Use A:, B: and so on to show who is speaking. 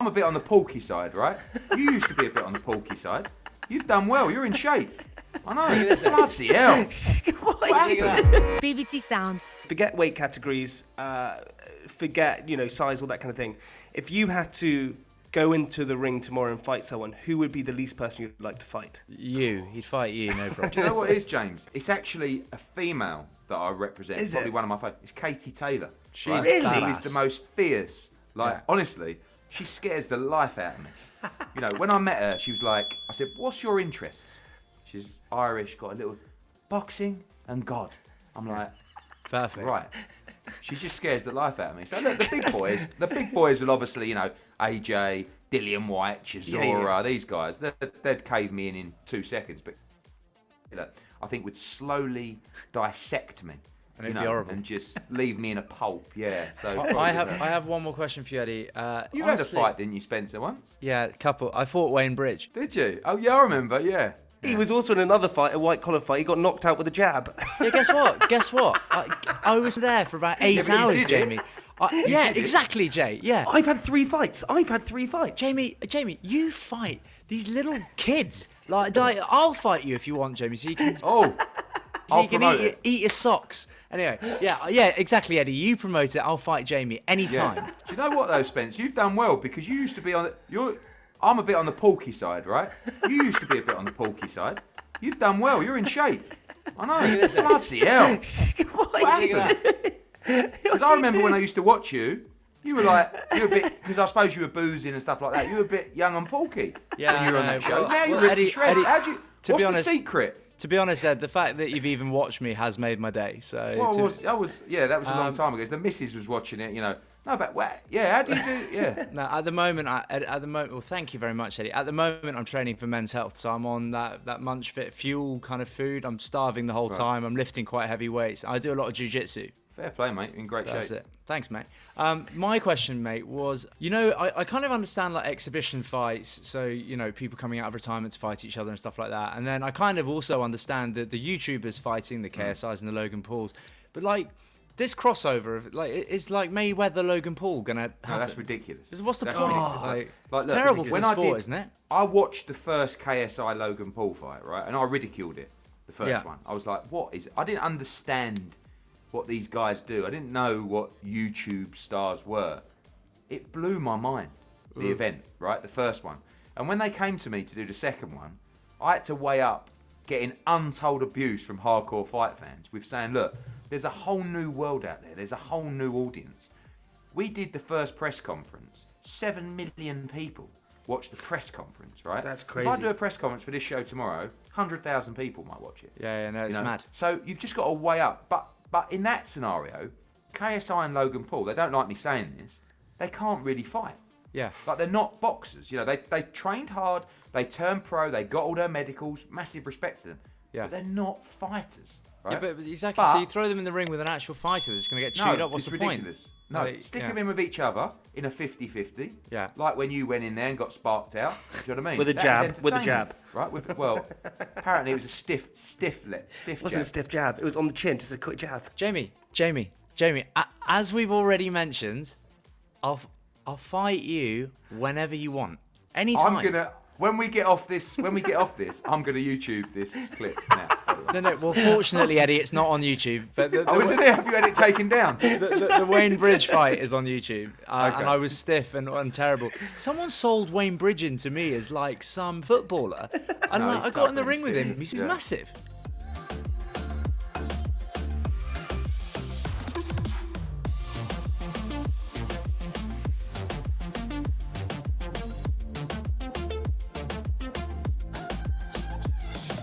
A: I'm a bit on the porky side, right? You used to be a bit on the porky side. You've done well. You're in shape. I know. Bloody hell.
B: BBC Sounds.
C: Forget weight categories, forget, size, all that kind of thing. If you had to go into the ring tomorrow and fight someone, who would be the least person you'd like to fight?
D: He'd fight you, no problem.
A: Do you know what it is, James? It's actually a female that I represent.
C: Is
A: Probably
C: it?
A: one of my favourites. It's Katie Taylor.
D: She's
C: Really?
D: badass.
A: She's the most fierce. Honestly, she scares the life out of me. When I met her, she was like, I said, what's your interests? She's Irish, got a little boxing and God. I'm like,
D: Perfect.
A: right. She just scares the life out of me. So look, the big boys will obviously, AJ, Dillian Whyte, Chisora, these guys, they'd cave me in 2 seconds. But I think would slowly dissect me.
D: And it'd be horrible.
A: And just leave me in a pulp, yeah. So
D: I have one more question for you, Eddie.
A: You
D: honestly,
A: had a fight, didn't you, Spencer, once?
D: Yeah, a couple. I fought Wayne Bridge.
A: Did you? Oh, yeah, I remember, yeah.
C: He was also in another fight, a white collar fight. He got knocked out with a jab.
D: Yeah, guess what? I was there for about 8
A: but you
D: hours,
A: did it.
D: Jamie. Yeah, exactly, Jay. Yeah.
C: I've had 3 fights.
D: Jamie, you fight these little kids. Like I'll fight you if you want, Jamie. So you can.
A: Oh,
D: So you can eat your socks. Anyway, yeah, exactly, Eddie. You promote it. I'll fight Jamie anytime.
A: Yeah. Do you know what though, Spence? You've done well because you used to be I'm a bit on the porky side, right? You used to be a bit on the porky side. You've done well. You're in shape. I know. Bloody hell. Because I remember when I used to watch you, you were a bit, because I suppose you were boozing and stuff like that. You were a bit young and porky when you were on that show. Now you're ripped to shreds.
D: Eddie,
A: What's the secret?
D: To be honest, Ed, the fact that you've even watched me has made my day. So
A: that was a long time ago. The missus was watching it, No, but how do you do? Yeah.
D: No, at the moment, well, thank you very much, Eddie. At the moment, I'm training for men's health, so I'm on that Munch Fit Fuel kind of food. I'm starving the whole time. I'm lifting quite heavy weights. I do a lot of jiu-jitsu.
A: Fair play, mate. In great shape.
D: That's it. Thanks, mate. My question, mate, was, I kind of understand like exhibition fights, so, people coming out of retirement to fight each other and stuff like that. And then I kind of also understand the YouTubers fighting, the KSIs and the Logan Pauls. But like, this crossover, is like Mayweather, Logan Paul going to happen?
A: No, that's ridiculous.
D: What's the
A: That's
D: point?
A: ridiculous.
D: It's terrible for the sport, isn't it?
A: I watched the first KSI Logan Paul fight, right? And I ridiculed it, the first one. I was like, what is it? I didn't understand what these guys do. I didn't know what YouTube stars were. It blew my mind, the event, right? The first one. And when they came to me to do the second one, I had to weigh up getting untold abuse from hardcore fight fans with saying, look, there's a whole new world out there. There's a whole new audience. We did the first press conference. 7 million people watched the press conference, right?
C: That's crazy.
A: If I do a press conference for this show tomorrow, 100,000 people might watch it.
D: Yeah, no, it's mad.
A: So you've just got to weigh up. But in that scenario, KSI and Logan Paul, they don't like me saying this, they can't really fight.
D: Yeah.
A: Like, they're not boxers. They trained hard, they turned pro, they got all their medicals, massive respect to them.
D: Yeah.
A: But they're not fighters. Right?
D: Yeah, but exactly. So you throw them in the ring with an actual fighter, they're just going to get chewed up. What's
A: it's
D: the
A: ridiculous.
D: point?
A: No, stick them in with each other in a 50-50.
D: Yeah.
A: Like when you went in there and got sparked out. Do you know what I mean?
C: With a
A: That was
C: jab.
A: Right? Well, apparently it was a stiff
C: It wasn't a stiff jab. It was on the chin, just a quick jab.
D: Jamie, as we've already mentioned, I'll fight you whenever you want. Anytime.
A: When we get off this, I'm gonna YouTube this clip now.
D: No. Well, fortunately, Eddie, it's not on YouTube. But
A: isn't it? Have you had it taken down?
D: The Wayne Bridge fight is on YouTube,
A: Okay.
D: and I was stiff and terrible. Someone sold Wayne Bridge into me as like some footballer, and
A: No,
D: I
A: he's
D: got in the
A: tough,
D: ring with
A: isn't
D: him.
A: he?
D: He's
A: Yeah.
D: massive.